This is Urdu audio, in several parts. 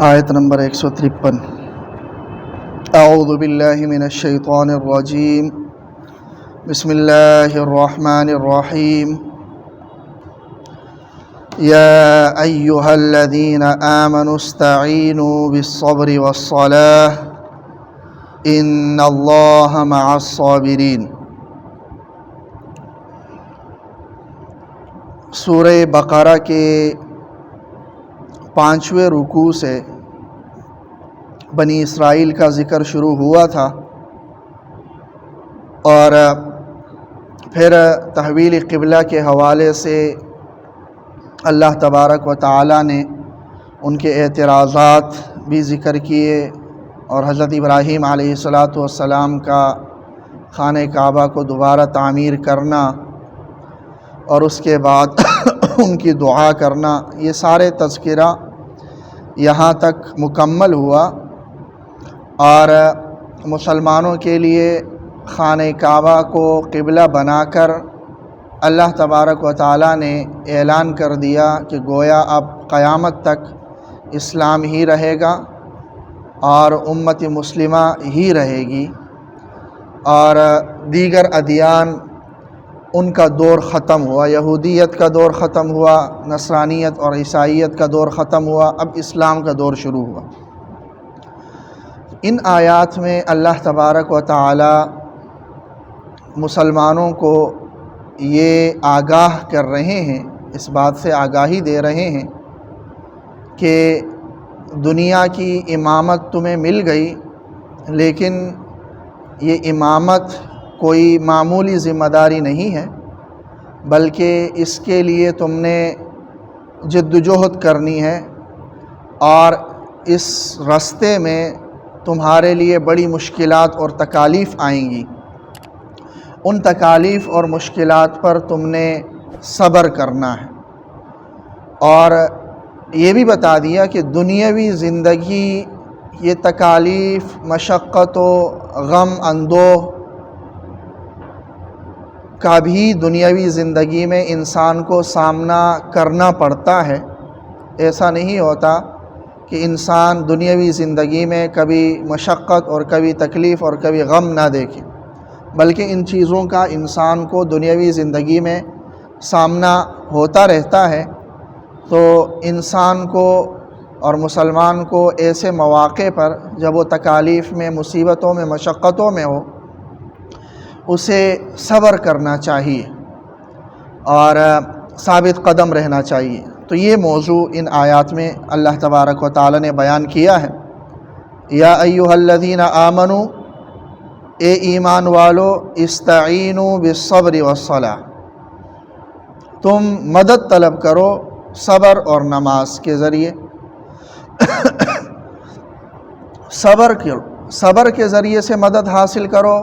آیت نمبر 153۔ اعوذ باللہ من الشیطان الرجیم، بسم اللہ الرحمن الرحیم۔ یا ایہا الذین آمنوا استعینوا بالصبر والصلاۃ ان اللہ مع الصابرین۔ سورہ بقرہ کے 5ویں رکوع سے بنی اسرائیل کا ذکر شروع ہوا تھا، اور پھر تحویل قبلہ کے حوالے سے اللہ تبارک و تعالی نے ان کے اعتراضات بھی ذکر کیے، اور حضرت ابراہیم علیہ السلام کا خانہ کعبہ کو دوبارہ تعمیر کرنا، اور اس کے بعد ان کی دعا کرنا، یہ سارے تذکرہ یہاں تک مکمل ہوا۔ اور مسلمانوں کے لیے خانہ کعبہ کو قبلہ بنا کر اللہ تبارک و تعالی نے اعلان کر دیا کہ گویا اب قیامت تک اسلام ہی رہے گا اور امت مسلمہ ہی رہے گی، اور دیگر ادیان ان کا دور ختم ہوا۔ یہودیت کا دور ختم ہوا، نصرانیت اور عیسائیت کا دور ختم ہوا، اب اسلام کا دور شروع ہوا۔ ان آیات میں اللہ تبارک و تعالی مسلمانوں کو یہ آگاہ کر رہے ہیں، اس بات سے آگاہی دے رہے ہیں کہ دنیا کی امامت تمہیں مل گئی، لیکن یہ امامت کوئی معمولی ذمہ داری نہیں ہے، بلکہ اس کے لیے تم نے جدوجہد کرنی ہے، اور اس راستے میں تمہارے لیے بڑی مشکلات اور تکالیف آئیں گی۔ ان تکالیف اور مشکلات پر تم نے صبر کرنا ہے، اور یہ بھی بتا دیا کہ دنیاوی زندگی یہ تکالیف، مشقت و غم اندوہ کا بھی دنیاوی زندگی میں انسان کو سامنا کرنا پڑتا ہے۔ ایسا نہیں ہوتا کہ انسان دنیاوی زندگی میں کبھی مشقت اور کبھی تکلیف اور کبھی غم نہ دیکھے، بلکہ ان چیزوں کا انسان کو دنیاوی زندگی میں سامنا ہوتا رہتا ہے۔ تو انسان کو اور مسلمان کو ایسے مواقع پر جب وہ تکالیف میں، مصیبتوں میں، مشقتوں میں ہو، اسے صبر کرنا چاہیے اور ثابت قدم رہنا چاہیے۔ تو یہ موضوع ان آیات میں اللہ تبارک و تعالی نے بیان کیا ہے۔ یا ایھا الذین آمنوا، اے ایمان والو، استعینوا بالصبر والصلاۃ، تم مدد طلب کرو صبر اور نماز کے ذریعے۔ صبر کے ذریعے سے مدد حاصل کرو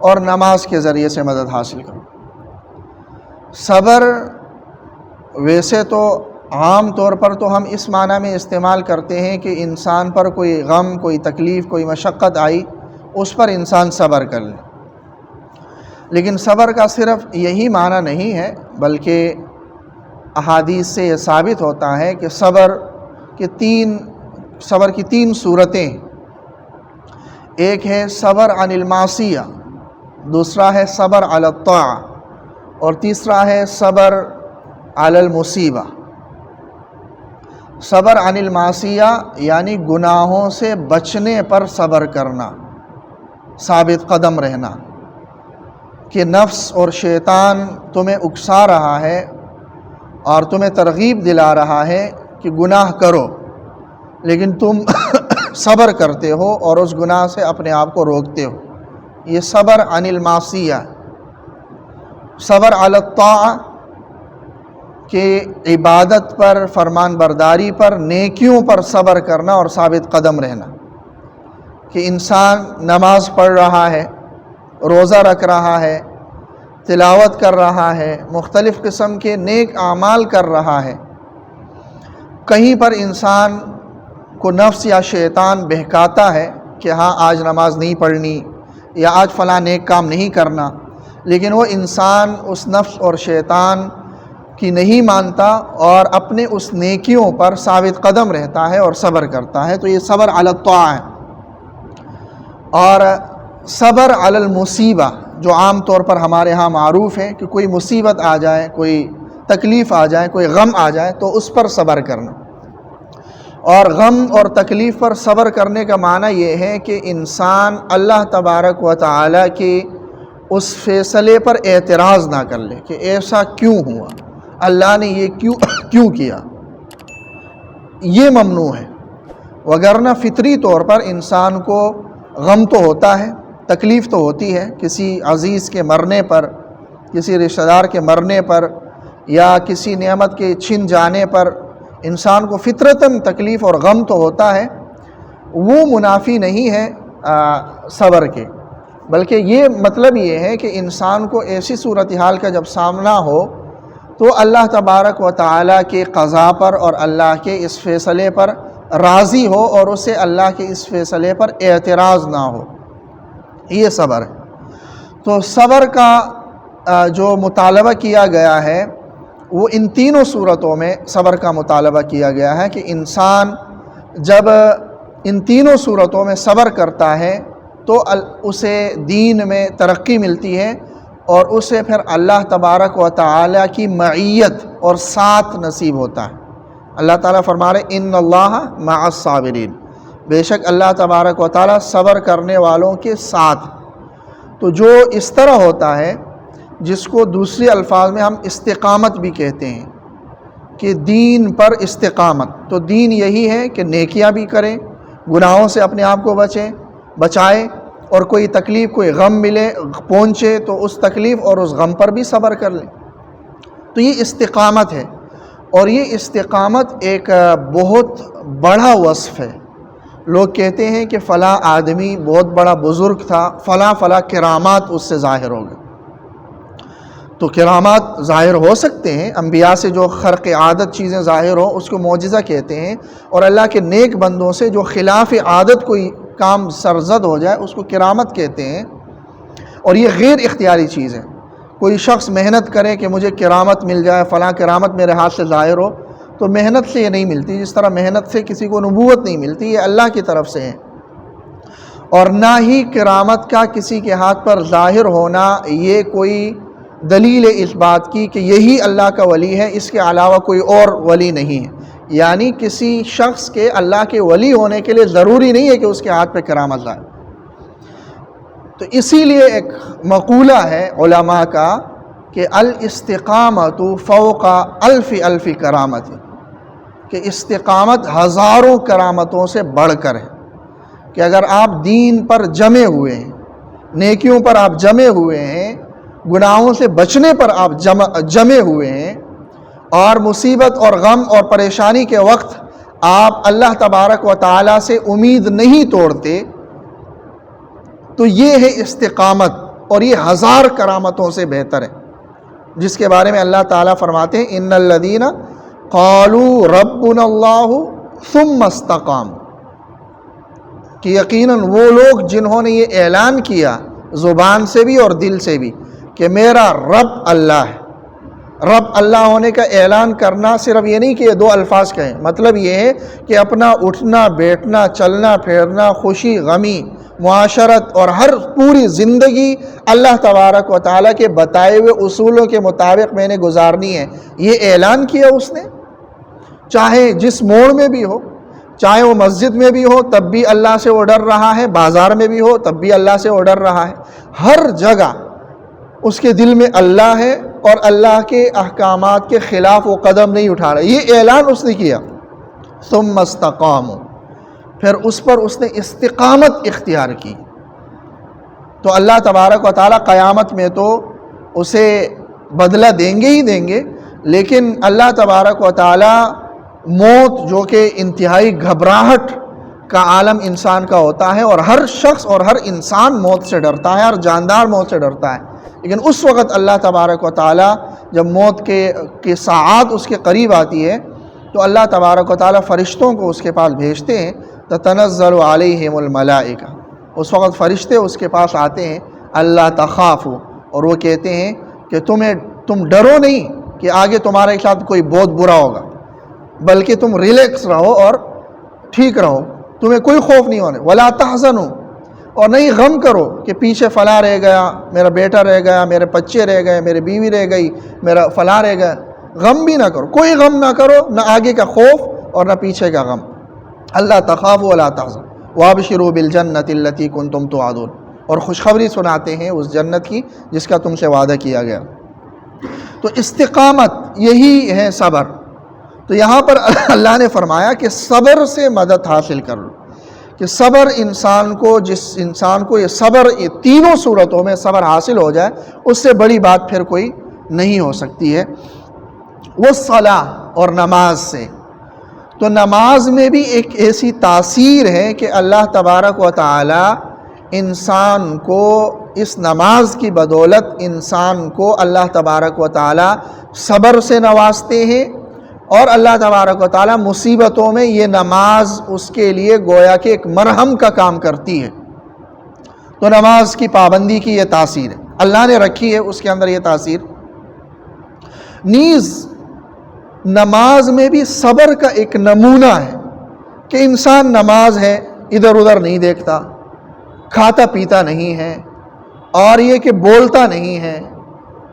اور نماز کے ذریعے سے مدد حاصل کرو۔ صبر ویسے تو عام طور پر تو ہم اس معنی میں استعمال کرتے ہیں کہ انسان پر کوئی غم، کوئی تکلیف، کوئی مشقت آئی، اس پر انسان صبر کر لے، لیکن صبر کا صرف یہی معنی نہیں ہے، بلکہ احادیث سے یہ ثابت ہوتا ہے کہ صبر کی تین صورتیں، ایک ہے صبر عن المعصیہ، دوسرا ہے صبر علی الطاعہ، اور تیسرا ہے صبر علی المصیبہ۔ صبر عن المعصیہ یعنی گناہوں سے بچنے پر صبر کرنا، ثابت قدم رہنا، کہ نفس اور شیطان تمہیں اکسا رہا ہے اور تمہیں ترغیب دلا رہا ہے کہ گناہ کرو، لیکن تم صبر کرتے ہو اور اس گناہ سے اپنے آپ کو روکتے ہو، یہ صبر عن المعصیہ۔ صبر علی الطاعہ کہ عبادت پر، فرمان برداری پر، نیکیوں پر صبر کرنا اور ثابت قدم رہنا، کہ انسان نماز پڑھ رہا ہے، روزہ رکھ رہا ہے، تلاوت کر رہا ہے، مختلف قسم کے نیک اعمال کر رہا ہے، کہیں پر انسان کو نفس یا شیطان بہکاتا ہے کہ ہاں آج نماز نہیں پڑھنی یا آج فلاں نیک کام نہیں کرنا، لیکن وہ انسان اس نفس اور شیطان کی نہیں مانتا اور اپنے اس نیکیوں پر ثابت قدم رہتا ہے اور صبر کرتا ہے، تو یہ صبر علی الطاعہ ہے۔ اور صبر علی المصیبہ جو عام طور پر ہمارے ہاں معروف ہے کہ کوئی مصیبت آ جائے، کوئی تکلیف آ جائے، کوئی غم آ جائے تو اس پر صبر کرنا۔ اور غم اور تکلیف پر صبر کرنے کا معنی یہ ہے کہ انسان اللہ تبارک و تعالیٰ کے اس فیصلے پر اعتراض نہ کر لے کہ ایسا کیوں ہوا، اللہ نے یہ کیوں کیا، یہ ممنوع ہے۔ وگرنہ فطری طور پر انسان کو غم تو ہوتا ہے، تکلیف تو ہوتی ہے، کسی عزیز کے مرنے پر، کسی رشتہ دار کے مرنے پر یا کسی نعمت کے چھن جانے پر انسان کو فطرتاً تکلیف اور غم تو ہوتا ہے، وہ منافی نہیں ہے صبر کے، بلکہ یہ مطلب یہ ہے کہ انسان کو ایسی صورتحال کا جب سامنا ہو تو اللہ تبارک و تعالیٰ کے قضاء پر اور اللہ کے اس فیصلے پر راضی ہو اور اسے اللہ کے اس فیصلے پر اعتراض نہ ہو، یہ صبر ہے۔ تو صبر کا جو مطالبہ کیا گیا ہے وہ ان تینوں صورتوں میں صبر کا مطالبہ کیا گیا ہے کہ انسان جب ان تینوں صورتوں میں صبر کرتا ہے تو اسے دین میں ترقی ملتی ہے اور اسے پھر اللہ تبارک و تعالیٰ کی معیت اور ساتھ نصیب ہوتا ہے۔ اللہ تعالیٰ فرما رہے ان اللہ مع الصابرین، بے شک اللہ تبارک و تعالیٰ صبر کرنے والوں کے ساتھ۔ تو جو اس طرح ہوتا ہے جس کو دوسرے الفاظ میں ہم استقامت بھی کہتے ہیں کہ دین پر استقامت، تو دین یہی ہے کہ نیکیاں بھی کریں، گناہوں سے اپنے آپ کو بچائے، اور کوئی تکلیف کوئی غم ملے پہنچے تو اس تکلیف اور اس غم پر بھی صبر کر لیں، تو یہ استقامت ہے۔ اور یہ استقامت ایک بہت بڑا وصف ہے۔ لوگ کہتے ہیں کہ فلاں آدمی بہت بڑا بزرگ تھا، فلاں کرامات اس سے ظاہر ہو گئے، تو کرامات ظاہر ہو سکتے ہیں، انبیاء سے جو خرق عادت چیزیں ظاہر ہوں اس کو معجزہ کہتے ہیں، اور اللہ کے نیک بندوں سے جو خلاف عادت کوئی کام سرزد ہو جائے اس کو کرامت کہتے ہیں، اور یہ غیر اختیاری چیز ہے۔ کوئی شخص محنت کرے کہ مجھے کرامت مل جائے، فلاں کرامت میرے ہاتھ سے ظاہر ہو، تو محنت سے یہ نہیں ملتی، جس طرح محنت سے کسی کو نبوت نہیں ملتی، یہ اللہ کی طرف سے ہے۔ اور نہ ہی کرامت کا کسی کے ہاتھ پر ظاہر ہونا یہ کوئی دلیل اس بات کی کہ یہی اللہ کا ولی ہے، اس کے علاوہ کوئی اور ولی نہیں ہے، یعنی کسی شخص کے اللہ کے ولی ہونے کے لیے ضروری نہیں ہے کہ اس کے ہاتھ پہ کرامت ظاہر۔ تو اسی لیے ایک مقولہ ہے علماء کا کہ الاستقامت فوق الف کرامت، کہ استقامت ہزاروں کرامتوں سے بڑھ کر ہے، کہ اگر آپ دین پر جمے ہوئے ہیں، نیکیوں پر آپ جمے ہوئے ہیں، گناہوں سے بچنے پر آپ جمے ہوئے ہیں، اور مصیبت اور غم اور پریشانی کے وقت آپ اللہ تبارک و تعالیٰ سے امید نہیں توڑتے، تو یہ ہے استقامت، اور یہ ہزار کرامتوں سے بہتر ہے، جس کے بارے میں اللہ تعالیٰ فرماتے ہیں ان الذین قالوا ربنا اللہ ثم استقاموا، کہ یقیناً وہ لوگ جنہوں نے یہ اعلان کیا زبان سے بھی اور دل سے بھی کہ میرا رب اللہ ہے۔ رب اللہ ہونے کا اعلان کرنا صرف یہ نہیں کہ یہ دو الفاظ کہیں، مطلب یہ ہے کہ اپنا اٹھنا بیٹھنا چلنا پھرنا خوشی غمی معاشرت اور ہر پوری زندگی اللہ تبارک و تعالیٰ کے بتائے ہوئے اصولوں کے مطابق میں نے گزارنی ہے، یہ اعلان کیا اس نے، چاہے جس موڑ میں بھی ہو، چاہے وہ مسجد میں بھی ہو تب بھی اللہ سے وہ ڈر رہا ہے، بازار میں بھی ہو تب بھی اللہ سے وہ ڈر رہا ہے، ہر جگہ اس کے دل میں اللہ ہے اور اللہ کے احکامات کے خلاف وہ قدم نہیں اٹھا رہا، یہ اعلان اس نے کیا۔ ثم استقاموا، پھر اس پر اس نے استقامت اختیار کی، تو اللہ تبارک و تعالیٰ قیامت میں تو اسے بدلہ دیں گے ہی دیں گے، لیکن اللہ تبارک و تعالیٰ موت جو کہ انتہائی گھبراہٹ کا عالم انسان کا ہوتا ہے، اور ہر شخص اور ہر انسان موت سے ڈرتا ہے، ہر جاندار موت سے ڈرتا ہے، لیکن اس وقت اللہ تبارک و تعالیٰ جب موت کے ساعات اس کے قریب آتی ہے تو اللہ تبارک و تعالیٰ فرشتوں کو اس کے پاس بھیجتے ہیں، تتنزل علیہم الملائکہ، اس وقت فرشتے اس کے پاس آتے ہیں، اللہ تخافوا، اور وہ کہتے ہیں کہ تم ڈرو نہیں کہ آگے تمہارے ساتھ کوئی بہت برا ہوگا، بلکہ تم ریلیکس رہو اور ٹھیک رہو، تمہیں کوئی خوف نہیں ہونے۔ ولا تحزنوا، اور نہیں غم کرو کہ پیچھے فلاں رہ گیا، میرا بیٹا رہ گیا، میرے بچے رہ گئے، میری بیوی رہ گئی، میرا فلاں رہ گیا۔ غم بھی نہ کرو، کوئی غم نہ کرو، نہ آگے کا خوف اور نہ پیچھے کا غم۔ اللہ تخافوا ولا تحزنوا وابشروا بالجنۃ التي کنتم توعدون، اور خوشخبری سناتے ہیں اس جنت کی جس کا تم سے وعدہ کیا گیا۔ تو استقامت یہی ہے صبر۔ تو یہاں پر اللہ نے فرمایا کہ صبر سے مدد حاصل کر لو، کہ صبر انسان کو، جس انسان کو یہ صبر، یہ تینوں صورتوں میں صبر حاصل ہو جائے، اس سے بڑی بات پھر کوئی نہیں ہو سکتی ہے۔ وہ صلاح، اور نماز سے، تو نماز میں بھی ایک ایسی تاثیر ہے کہ اللہ تبارک و تعالی انسان کو اس نماز کی بدولت انسان کو اللہ تبارک و تعالی صبر سے نوازتے ہیں، اور اللہ تبارک و تعالی مصیبتوں میں یہ نماز اس کے لیے گویا کہ ایک مرہم کا کام کرتی ہے۔ تو نماز کی پابندی کی یہ تاثیر ہے، اللہ نے رکھی ہے اس کے اندر یہ تاثیر۔ نیز نماز میں بھی صبر کا ایک نمونہ ہے کہ انسان نماز ہے، ادھر ادھر نہیں دیکھتا، کھاتا پیتا نہیں ہے، اور یہ کہ بولتا نہیں ہے،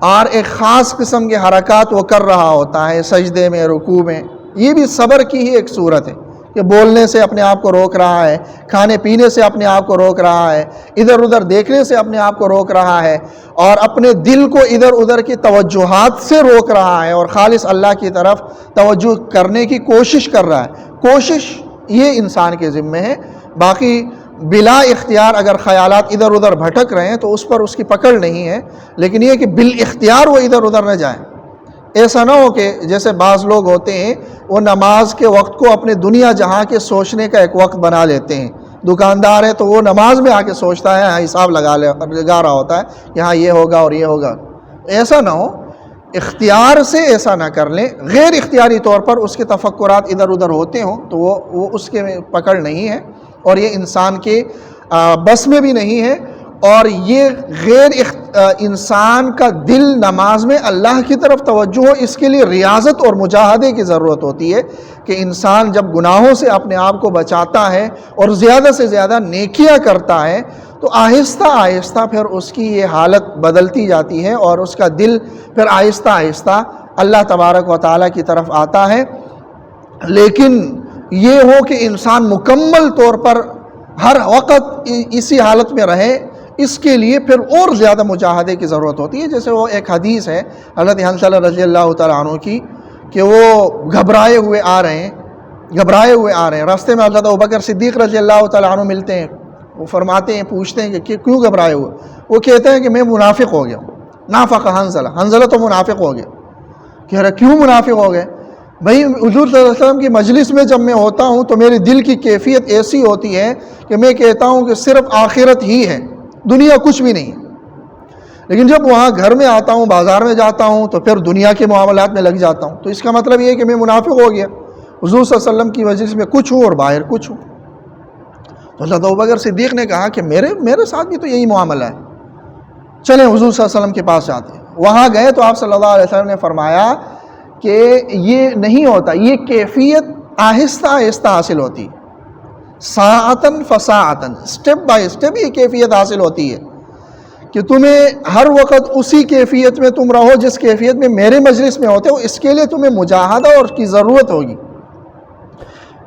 اور ایک خاص قسم کے حرکات وہ کر رہا ہوتا ہے سجدے میں، رکوع میں۔ یہ بھی صبر کی ہی ایک صورت ہے کہ بولنے سے اپنے آپ کو روک رہا ہے، کھانے پینے سے اپنے آپ کو روک رہا ہے، ادھر ادھر دیکھنے سے اپنے آپ کو روک رہا ہے، اور اپنے دل کو ادھر ادھر کی توجہات سے روک رہا ہے، اور خالص اللہ کی طرف توجہ کرنے کی کوشش کر رہا ہے۔ کوشش یہ انسان کے ذمہ ہے، باقی بلا اختیار اگر خیالات ادھر ادھر بھٹک رہے ہیں تو اس پر اس کی پکڑ نہیں ہے، لیکن یہ کہ بالاختیار وہ ادھر ادھر نہ جائیں۔ ایسا نہ ہو کہ جیسے بعض لوگ ہوتے ہیں وہ نماز کے وقت کو اپنے دنیا جہاں کے سوچنے کا ایک وقت بنا لیتے ہیں۔ دکاندار ہے تو وہ نماز میں آ کے سوچتا ہے، حساب لگا رہا ہوتا ہے کہ ہاں یہ ہوگا اور یہ ہوگا۔ ایسا نہ ہو، اختیار سے ایسا نہ کر لیں، غیر اختیاری طور پر اس کے تفکرات ادھر ادھر ہوتے ہوں تو وہ اس کے پکڑ نہیں ہے، اور یہ انسان کے بس میں بھی نہیں ہے، اور یہ غیر انسان کا دل نماز میں اللہ کی طرف توجہ ہو، اس کے لیے ریاضت اور مجاہدے کی ضرورت ہوتی ہے کہ انسان جب گناہوں سے اپنے آپ کو بچاتا ہے اور زیادہ سے زیادہ نیکیاں کرتا ہے تو آہستہ آہستہ پھر اس کی یہ حالت بدلتی جاتی ہے، اور اس کا دل پھر آہستہ آہستہ اللہ تبارک و تعالیٰ کی طرف آتا ہے۔ لیکن یہ ہو کہ انسان مکمل طور پر ہر وقت اسی حالت میں رہے، اس کے لیے پھر اور زیادہ مجاہدے کی ضرورت ہوتی ہے۔ جیسے وہ ایک حدیث ہے حضرت حنظلہ رضی اللہ تعالیٰ عنہ کی کہ وہ گھبرائے ہوئے آ رہے ہیں، راستے میں حضرت ابوبکر صدیق رضی اللہ تعالیٰ عنہ ملتے ہیں، وہ فرماتے ہیں، پوچھتے ہیں کہ کیوں گھبرائے ہوئے؟ وہ کہتے ہیں کہ میں منافق ہو گیا، نافق حنظلہ تو منافق ہو گیا۔ کہہ رہا کیوں منافق ہو گئے؟ بھائی حضور صلی اللہ علیہ وسلم کی مجلس میں جب میں ہوتا ہوں تو میرے دل کی کیفیت ایسی ہوتی ہے کہ میں کہتا ہوں کہ صرف آخرت ہی ہے، دنیا کچھ بھی نہیں۔ لیکن جب وہاں گھر میں آتا ہوں، بازار میں جاتا ہوں تو پھر دنیا کے معاملات میں لگ جاتا ہوں، تو اس کا مطلب یہ ہے کہ میں منافق ہو گیا، حضور صلی اللہ علیہ وسلم کی مجلس میں کچھ ہوں اور باہر کچھ ہوں۔ تو حضرت ابوبکر صدیق نے کہا کہ میرے ساتھ بھی تو یہی معاملہ ہے، چلیں حضور صلی اللہ علیہ وسلم کے پاس جاتے ہیں۔ وہاں گئے تو آپ صلی اللہ علیہ وسلم نے فرمایا کہ یہ نہیں ہوتا، یہ کیفیت آہستہ آہستہ حاصل ہوتی ہے، ساعتاً فساعتاً، اسٹیپ بائی اسٹیپ یہ کیفیت حاصل ہوتی ہے کہ تمہیں ہر وقت اسی کیفیت میں تم رہو جس کیفیت میں میرے مجلس میں ہوتے ہو۔ اس کے لیے تمہیں مجاہدہ اور کی ضرورت ہوگی،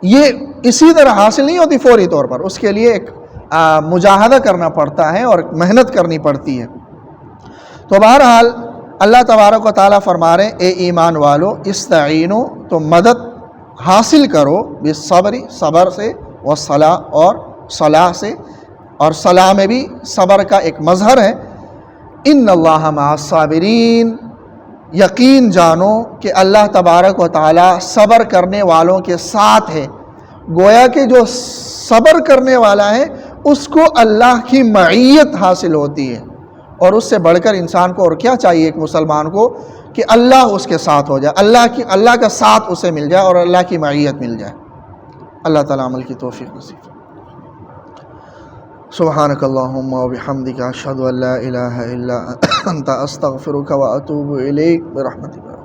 یہ اسی طرح حاصل نہیں ہوتی فوری طور پر، اس کے لیے ایک مجاہدہ کرنا پڑتا ہے اور محنت کرنی پڑتی ہے۔ تو بہرحال اللہ تبارک و تعالیٰ فرما رہے ہیں اے ایمان والو استعینوا، تو مدد حاصل کرو بالصبر، صبر سے، والصلاح، اور صلاح سے، اور صلاح میں بھی صبر کا ایک مظہر ہے۔ ان اللہ مع الصابرین، یقین جانو کہ اللہ تبارک و تعالیٰ صبر کرنے والوں کے ساتھ ہے۔ گویا کہ جو صبر کرنے والا ہے اس کو اللہ کی معیت حاصل ہوتی ہے، اور اس سے بڑھ کر انسان کو اور کیا چاہیے ایک مسلمان کو کہ اللہ اس کے ساتھ ہو جائے، اللہ کا ساتھ اسے مل جائے اور اللہ کی معیت مل جائے۔ اللہ تعالیٰ عمل کی توفیق نصیب۔ سبحانک اللہم و بحمدک، اشہد ان لا الہ الا انت، استغفرک و اتوب الیک، برحمتک۔